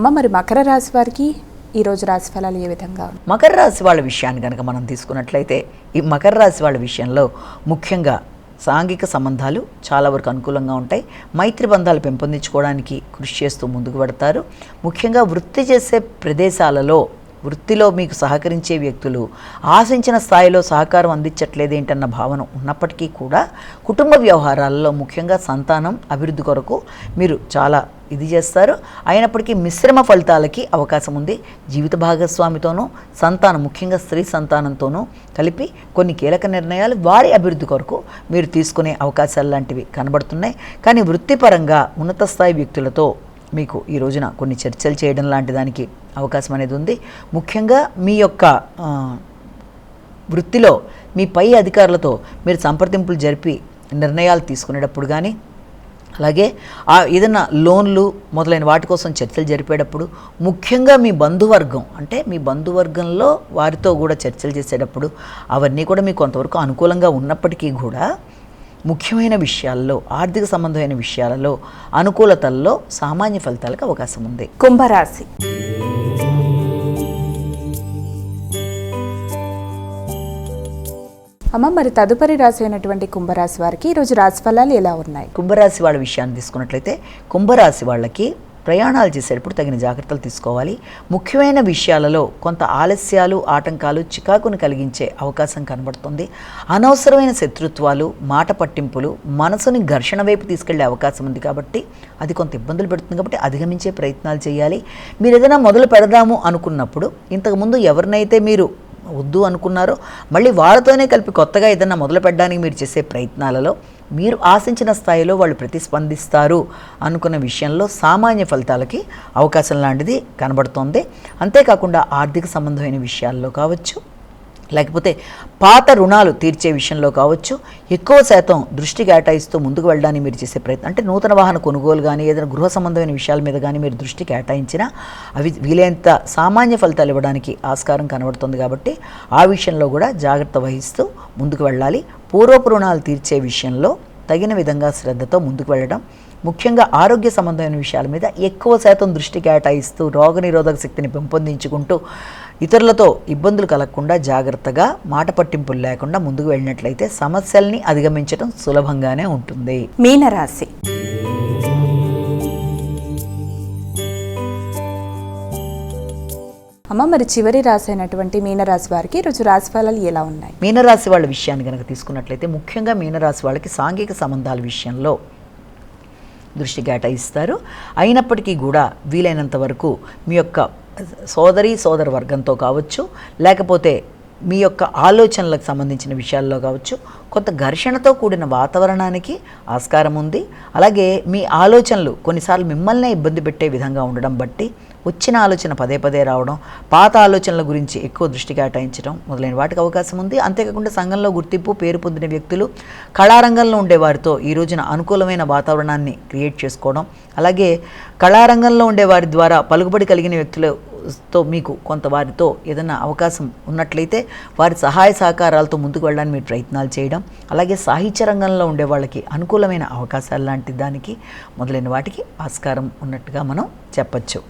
అమ్మ, మరి మకర రాశి వారికి ఈరోజు రాశి ఫలాలు ఏ విధంగా? మకర రాశి వాళ్ళ విషయాన్ని కనుక మనం తీసుకున్నట్లయితే, ఈ మకర రాశి వాళ్ళ విషయంలో ముఖ్యంగా సాంఘిక సంబంధాలు చాలా వరకు అనుకూలంగా ఉంటాయి. మైత్రి బంధాలు పెంపొందించుకోవడానికి కృషి చేస్తూ ముందుకు పెడతారు. ముఖ్యంగా వృత్తి చేసే ప్రదేశాలలో వృత్తిలో మీకు సహకరించే వ్యక్తులు ఆశించిన స్థాయిలో సహకారం అందించట్లేదేంటన్న భావన ఉన్నప్పటికీ కూడా కుటుంబ వ్యవహారాలలో ముఖ్యంగా సంతానం అభివృద్ధి కొరకు మీరు చాలా ఇది చేస్తారు. అయినప్పటికీ మిశ్రమ ఫలితాలకి అవకాశం ఉంది. జీవిత భాగస్వామితోనూ సంతానం, ముఖ్యంగా స్త్రీ సంతానంతోనూ కలిపి కొన్ని కీలక నిర్ణయాలు వారి అభివృద్ధి కొరకు మీరు తీసుకునే అవకాశాలు లాంటివి కనబడుతున్నాయి. కానీ వృత్తిపరంగా ఉన్నత స్థాయి వ్యక్తులతో మీకు ఈ రోజున కొన్ని చర్చలు చేయడం లాంటి దానికి అవకాశం అనేది ఉంది. ముఖ్యంగా మీ యొక్క వృత్తిలో మీ పై అధికారులతో మీరు సంప్రదింపులు జరిపి నిర్ణయాలు తీసుకునేటప్పుడు కానీ, అలాగే ఏదైనా లోన్లు మొదలైన వాటి కోసం చర్చలు జరిపేటప్పుడు, ముఖ్యంగా మీ బంధువర్గం అంటే మీ బంధువర్గంలో వారితో కూడా చర్చలు చేసేటప్పుడు అవన్నీ కూడా మీకు కొంతవరకు అనుకూలంగా ఉన్నప్పటికీ కూడా ముఖ్యమైన విషయాల్లో, ఆర్థిక సంబంధమైన విషయాలలో అనుకూలతల్లో సామాన్య ఫలితాలకు అవకాశం ఉంది. కుంభరాశి. అమ్మ, మరి తదుపరి రాశి అయినటువంటి కుంభరాశి వారికి ఈరోజు రాశి ఫలాలు ఎలా ఉన్నాయి? కుంభరాశి వాళ్ళ విషయాన్ని తీసుకున్నట్లయితే, కుంభరాశి వాళ్ళకి ప్రయాణాలు చేసేటప్పుడు తగిన జాగ్రత్తలు తీసుకోవాలి. ముఖ్యమైన విషయాలలో కొంత ఆలస్యాలు, ఆటంకాలు, చికాకును కలిగించే అవకాశం కనబడుతుంది. అనవసరమైన శత్రుత్వాలు, మాట పట్టింపులు మనసుని ఘర్షణ వైపు తీసుకెళ్లే అవకాశం ఉంది. కాబట్టి అది కొంత ఇబ్బందులు పెడుతుంది. కాబట్టి అధిగమించే ప్రయత్నాలు చేయాలి. మీరు ఏదైనా మొదలు పెడదాము అనుకున్నప్పుడు ఇంతకుముందు ఎవరినైతే మీరు వద్దు అనుకున్నారో మళ్ళీ వాళ్ళతోనే కలిపి కొత్తగా ఏదైనా మొదలు పెట్టడానికి మీరు చేసే ప్రయత్నాలలో మీరు ఆశించిన స్థాయిలో వాళ్ళు ప్రతిస్పందిస్తారు అనుకున్న విషయంలో సామాన్య ఫలితాలకి అవకాశం లాంటిది కనబడుతోంది. అంతేకాకుండా ఆర్థిక సంబంధమైన విషయాల్లో కావచ్చు, లేకపోతే పాత రుణాలు తీర్చే విషయంలో కావచ్చు, ఎక్కువ శాతం దృష్టి కేటాయిస్తూ ముందుకు వెళ్ళడానికి మీరు చేసే ప్రయత్నం, అంటే నూతన వాహన కొనుగోలు కానీ ఏదైనా గృహ సంబంధమైన విషయాల మీద కానీ మీరు దృష్టి కేటాయించినా అవి వీలైనంత సామాన్య ఫలితాలు ఇవ్వడానికి ఆస్కారం కనబడుతుంది. కాబట్టి ఆ విషయంలో కూడా జాగ్రత్త వహిస్తూ ముందుకు వెళ్ళాలి. పూర్వపు రుణాలు తీర్చే విషయంలో తగిన విధంగా శ్రద్ధతో ముందుకు వెళ్ళడం, ముఖ్యంగా ఆరోగ్య సంబంధమైన విషయాల మీద ఎక్కువ శాతం దృష్టి కేటాయిస్తూ రోగనిరోధక శక్తిని పెంపొందించుకుంటూ ఇతరులతో ఇబ్బందులు కలగకుండా జాగ్రత్తగా మాట పట్టింపులు లేకుండా ముందుకు వెళ్ళినట్లయితే సమస్యల్ని అధిగమించడం సులభంగానే ఉంటుంది. మీనరాశి. అమ్మ, మరి చివరి రాశి అయినటువంటి మీనరాశి వారికి ఈరోజు రాశి ఫలాలు ఎలా ఉన్నాయి? మీనరాశి వాళ్ళ విషయాన్ని కనుక తీసుకున్నట్లయితే, ముఖ్యంగా మీనరాశి వాళ్ళకి సాంఘిక సంబంధాల విషయంలో దృష్టి కేటాయిస్తారు. అయినప్పటికీ కూడా వీలైనంత వరకు మీ యొక్క సోదర వర్గంతో కావచ్చు, లేకపోతే మీ యొక్క ఆలోచనలకు సంబంధించిన విషయాల్లో కావచ్చు, కొంత ఘర్షణతో కూడిన వాతావరణానికి ఆస్కారం ఉంది. అలాగే మీ ఆలోచనలు కొన్నిసార్లు మిమ్మల్నే ఇబ్బంది పెట్టే విధంగా ఉండడం బట్టి వచ్చిన ఆలోచన పదే పదే రావడం, పాత ఆలోచనల గురించి ఎక్కువ దృష్టి కేటాయించడం మొదలైన వాటికి అవకాశం ఉంది. అంతేకాకుండా సంఘంలో గుర్తింపు, పేరు పొందిన వ్యక్తులు, కళారంగంలో ఉండేవారితో ఈ రోజున అనుకూలమైన వాతావరణాన్ని క్రియేట్ చేసుకోవడం, అలాగే కళారంగంలో ఉండేవారి ద్వారా పలుకుబడి కలిగిన వ్యక్తులతో మీకు కొంత వారితో ఏదైనా అవకాశం ఉన్నట్లయితే వారి సహాయ సహకారాలతో ముందుకు వెళ్ళడానికి మీరు ప్రయత్నాలు చేయడం, అలాగే సాహిత్య రంగంలో ఉండే వాళ్ళకి అనుకూలమైన అవకాశాలు లాంటి దానికి మొదలైన వాటికి ఆస్కారం ఉన్నట్టుగా మనం చెప్పచ్చు.